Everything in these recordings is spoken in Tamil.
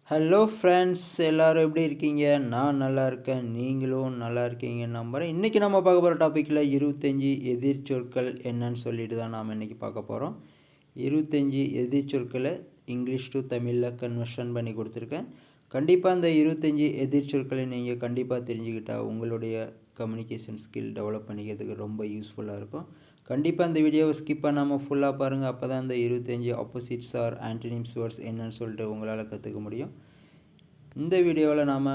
ஹலோ ஃப்ரெண்ட்ஸ், எல்லாரும் எப்படி இருக்கீங்க? நான் நல்லா இருக்கேன். நீங்களும் நல்லா இருக்கீங்கன்னு நம்புறேன். இன்னைக்கு நம்ம பார்க்க போற டாபிக்ல 25 எதிர்ச்சொற்கள் என்னன்னு சொல்லிட்டு தான் நாம இன்னைக்கு பார்க்க போறோம். 25 எதிர்ச்சொற்கள இங்கிலீஷ் டூ தமிழ்ல கன்வர்ஷன் பண்ணி குடுத்துருக்கேன். கண்டிப்பா இந்த 25 எதிர்ச்சொற்களை நீங்க கண்டிப்பா தெரிஞ்சுக்கிட்டா உங்களுடைய கம்யூனிகேஷன் ஸ்கில் டெவலப் பண்ணிக்கிறதுக்கு ரொம்ப யூஸ்ஃபுல்லா இருக்கும். கண்டிப்பா இந்த வீடியோவை ஸ்கிப் பண்ணாம ஃபுல்லா பாருங்க. அப்பதான் இந்த 25 ஆப்போசிட்ஸ் ஆர் ஆன்டனிம்ஸ் வேர்ட்ஸ் என்னன்னு சொல்லிட்டு உங்களால கத்துக்க முடியும். இந்த வீடியோவில் நாம்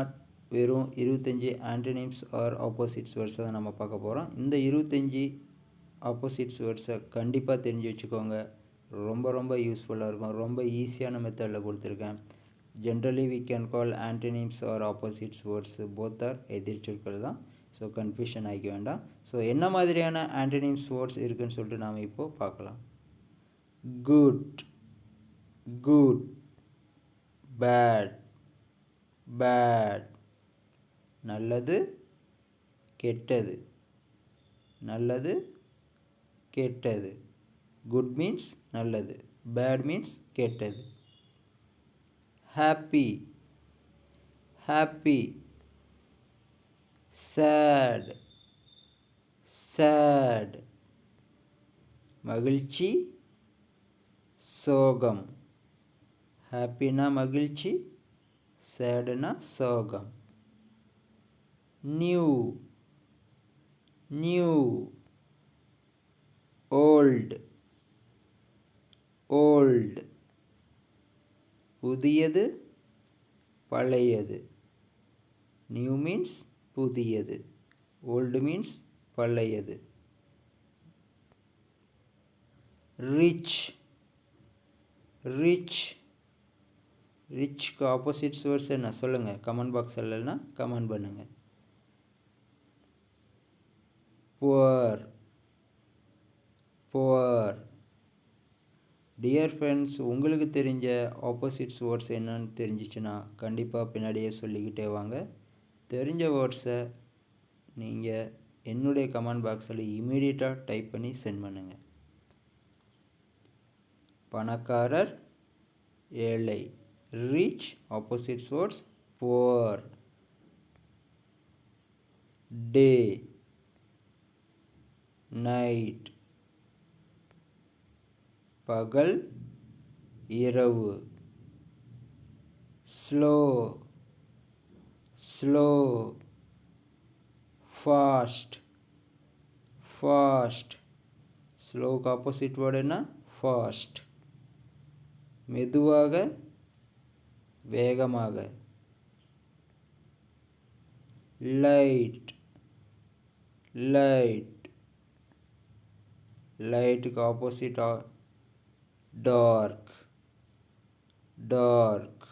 வெறும் 25 ஆன்டனிம்ஸ் ஆர் ஆப்போசிட்ஸ் வேர்ட்ஸை தான் நம்ம பார்க்க போகிறோம். இந்த 25 ஆப்போசிட்ஸ் வேர்ட்ஸை கண்டிப்பாக தெரிஞ்சு வச்சுக்கோங்க. ரொம்ப ரொம்ப யூஸ்ஃபுல்லாக இருக்கும். ரொம்ப ஈஸியான மெத்தடில் கொடுத்துருக்கேன். Generally we can call antonyms or opposites words both are எதிர்ச்சொற்கள் தான். ஸோ கன்ஃபியூஷன் ஆகிக்க வேண்டாம். ஸோ என்ன மாதிரியான ஆன்டனிம்ஸ் வேர்ட்ஸ் இருக்குன்னு சொல்லிட்டு நாம் இப்போது பார்க்கலாம். குட், குட், பேட், பேட், நல்லது, கெட்டது, நல்லது, கெட்டது. குட் மீன்ஸ் நல்லது, பேட் மீன்ஸ் கெட்டது. ஹாப்பி, ஹாப்பி, சேட், சேட், மகிழ்ச்சி, சோகம். ஹாப்பினா மகிழ்ச்சி, சேடுனா சோகம். நியூ, நியூ, ஓல்ட், ஓல்ட், புதியது, பழையது. நியூ மீன்ஸ் புதியது, ஓல்டு மீன்ஸ் பழையது. ரிச், ரிச், ரிச்க்கு ஆப்போசிட்ஸ் வேர்ட்ஸ் என்ன சொல்லுங்கள். கமெண்ட் பாக்ஸ் இல்லைன்னா கமெண்ட் பண்ணுங்கள். Poor, poor. டியர் ஃப்ரெண்ட்ஸ், உங்களுக்கு தெரிஞ்ச ஆப்போசிட்ஸ் வேர்ட்ஸ் என்னன்னு தெரிஞ்சிச்சுன்னா கண்டிப்பாக பின்னாடியே சொல்லிக்கிட்டே வாங்க. தெரிஞ்ச வேர்ட்ஸை நீங்கள் என்னுடைய கமெண்ட் பாக்ஸில் இமீடியட்டாக டைப் பண்ணி சென்ட் பண்ணுங்கள். பணக்காரர், ஏழை. Rich opposites words poor. Day, night, பகல், இரவு. Slow, slow, fast, fast. ஸ்லோவுக்கு ஆப்போசிட் வேர்டு என்ன? ஃபாஸ்ட். மெதுவாக, வேகமாக. Light, light. லைட்டுக்கு ஆப்போசிட் டார்க், டார்க்.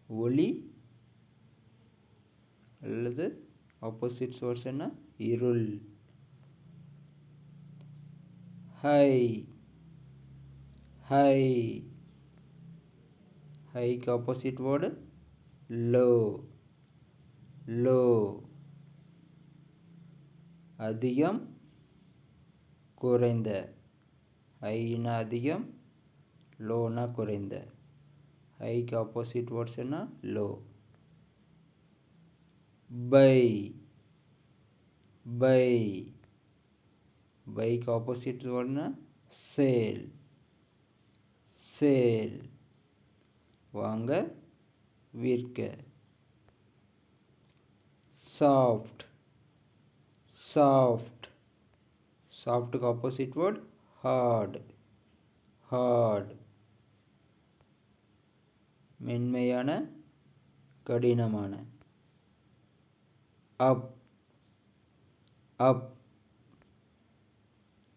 ஒளி அல்லது ஆப்போசிட்ஸ் வேர்ட்ஸ் என்ன? இருள். High, high. ஹைக்கு ஆப்போசிட் வேர்டு லோ, லோ. அதிகம், குறைந்த. ஹைனா அதிகம், லோனா குறைந்த. ஹைக்கு ஆப்போசிட் வேர்ட்ஸ் என்ன? லோ. Buy, buy. பைக்கு ஆப்போசிட் வேர்டுனா சேல், சேல். வாங்க, விற்க. Soft, soft. சாஃப்ட்டுக்கு ஆப்போசிட் வேர்ட் ஹார்ட், ஹார்ட். மென்மையான, கடினமான. அப், அப்.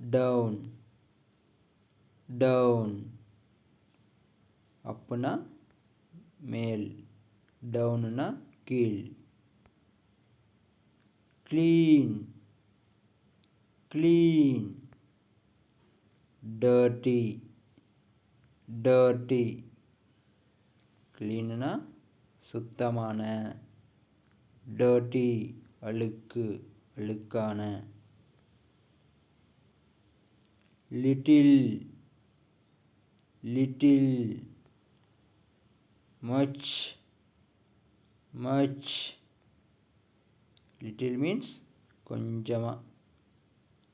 Down, down. அப்புனா மேல், டவுனுனா கீழ். Clean, clean. Dirty, dirty. க்ளீனுனா சுத்தமான, டர்ட்டி அழுக்கு, அழுக்கான. Little, little. much, much. Little means கொஞ்சமா,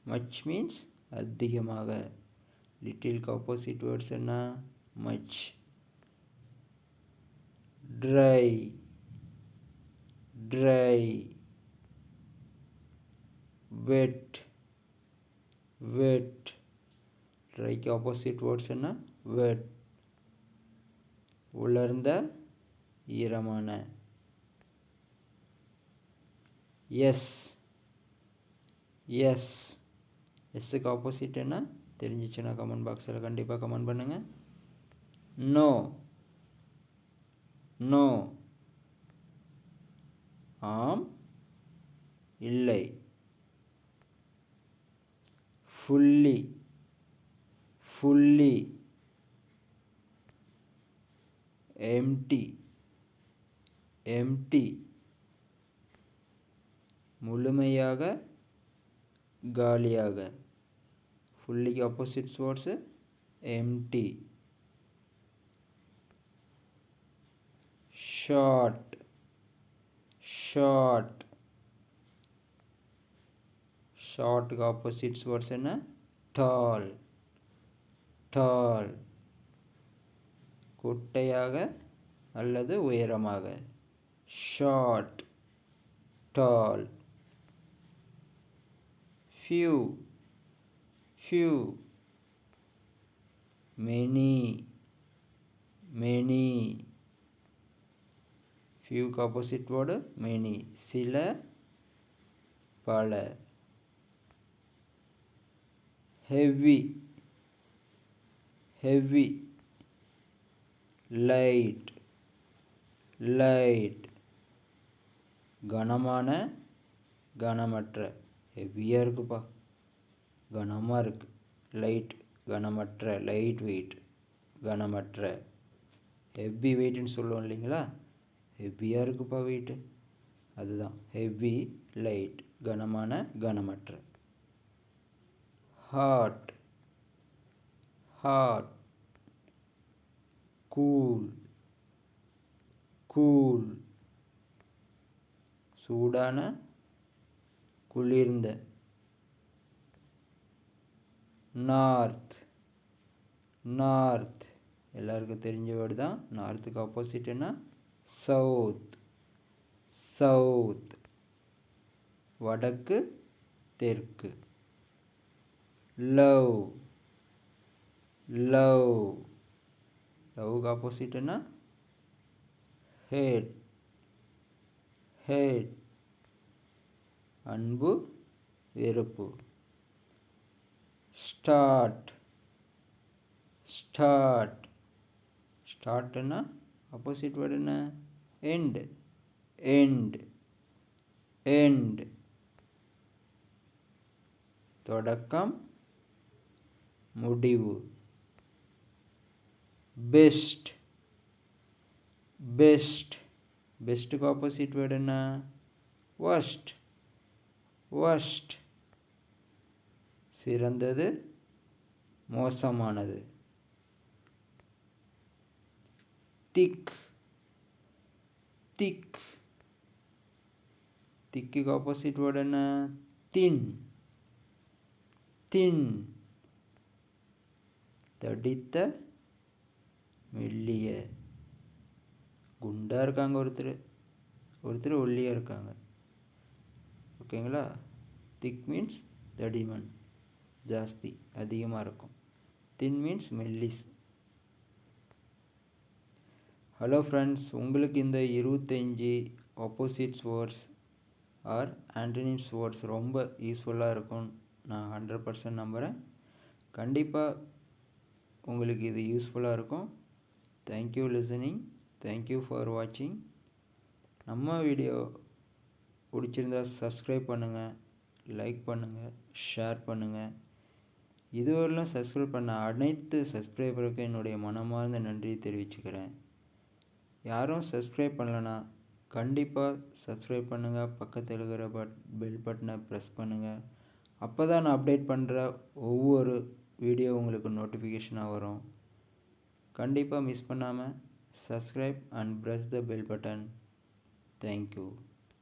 much means அதிகமாக. லிட்டிலுக்கு ஆப்போசிட் வேர்ட்ஸ் என்ன? much. dry, dry. wet, wet. ட்ரைக்கு ஆப்போசிட் வேர்ட்ஸ் என்ன? wet. உலர்ந்த, ஈரமான. S, S. எஸ்ஸுக்கு ஆப்போசிட் என்ன தெரிஞ்சிச்சுன்னா கமெண்ட் பாக்ஸில் கண்டிப்பாக கமெண்ட் பண்ணுங்கள். No, no. ஆம், இல்லை. Fully, fully. Empty, empty. முழுமையாக, காலியாக. ஃபுல்லிக்கு opposite words empty. Short, short. ஷார்ட்டுக்கு ஆப்போசிட்ஸ் வேர்ட்ஸ் என்ன? Tall, tall. குட்டையாக அல்லது உயரமாக. Short, tall. few, few. many, many. fewக்கு ஆப்போசிட் வேர்டு many. சில, பல. heavy, heavy. light, light. கனமான, கனமற்ற. ஹெவியாக இருக்குப்பா, கனமாக இருக்கு. லைட், கனமற்ற. லைட் வெயிட், கனமற்ற. ஹெவி வெயிட்னு சொல்லுவோம் இல்லைங்களா? ஹெவியாக இருக்குப்பா வெயிட்டு, அதுதான் ஹெவி, லைட். கனமான, கனமற்ற. Hot, hot. Cool, cool. சூடான, குளிர்ந்த. North, north. எல்லாருக்கும் தெரிஞ்ச வேர்டு தான். நார்த்துக்கு ஆப்போசிட் என்ன? South, south. வடக்கு, தெற்கு. Love, love. லவ்வுக்கு ஆப்போசிட் என்ன? Hate, hate. அன்பு, வெறுப்பு. Start, start. ஸ்டார்ட்னா ஆப்போசிட் வேர்டு என்ன? End, end, end. தொடக்கம், முடிவு. Best, best. பெஸ்ட்டுக்கு ஆப்போசிட் வேர்டு என்ன? worst, worst. சிறந்தது, மோசமானது. திக், திக். திக்குக்கு ஆப்போசிட் வேர்டு என்ன? தின், தின். தடித்த, மெல்லிய. குண்டாக இருக்காங்க ஒருத்தர், ஒருத்தர் ஒல்லியாக இருக்காங்க. ஓகேங்களா? திக் மீன்ஸ் தடிமன், ஜாஸ்தி, அதிகமாக இருக்கும். தின் மீன்ஸ் மெல்லிஸ். ஹலோ ஃப்ரெண்ட்ஸ், உங்களுக்கு இந்த 25 opposites words R antonyms words ரொம்ப யூஸ்ஃபுல்லாக இருக்கும் நான் 100% நம்புகிறேன். கண்டிப்பாக உங்களுக்கு இது யூஸ்ஃபுல்லாக இருக்கும். தேங்க்யூ லிசனிங், தேங்க்யூ ஃபார் வாட்சிங். நம்ம வீடியோ பிடிச்சிருந்தா சப்ஸ்கிரைப் பண்ணுங்கள், லைக் பண்ணுங்கள், ஷேர் பண்ணுங்கள். இதுவரையிலும் சப்ஸ்கிரைப் பண்ண அனைத்து சப்ஸ்கிரைபருக்கும் என்னுடைய மனமார்ந்த நன்றி தெரிவிச்சுக்கிறேன். யாரும் சப்ஸ்கிரைப் பண்ணலன்னா கண்டிப்பாக சப்ஸ்கிரைப் பண்ணுங்கள். பக்கத்தில் இருக்கிற பெல் பட்டனை ப்ரெஸ் பண்ணுங்கள். அப்போ தான் நான் அப்டேட் பண்ணுற ஒவ்வொரு வீடியோ உங்களுக்கு நோட்டிஃபிகேஷனாக வரும். கண்டிப்பாக மிஸ் பண்ணாமல் subscribe and press the bell button. Thank you.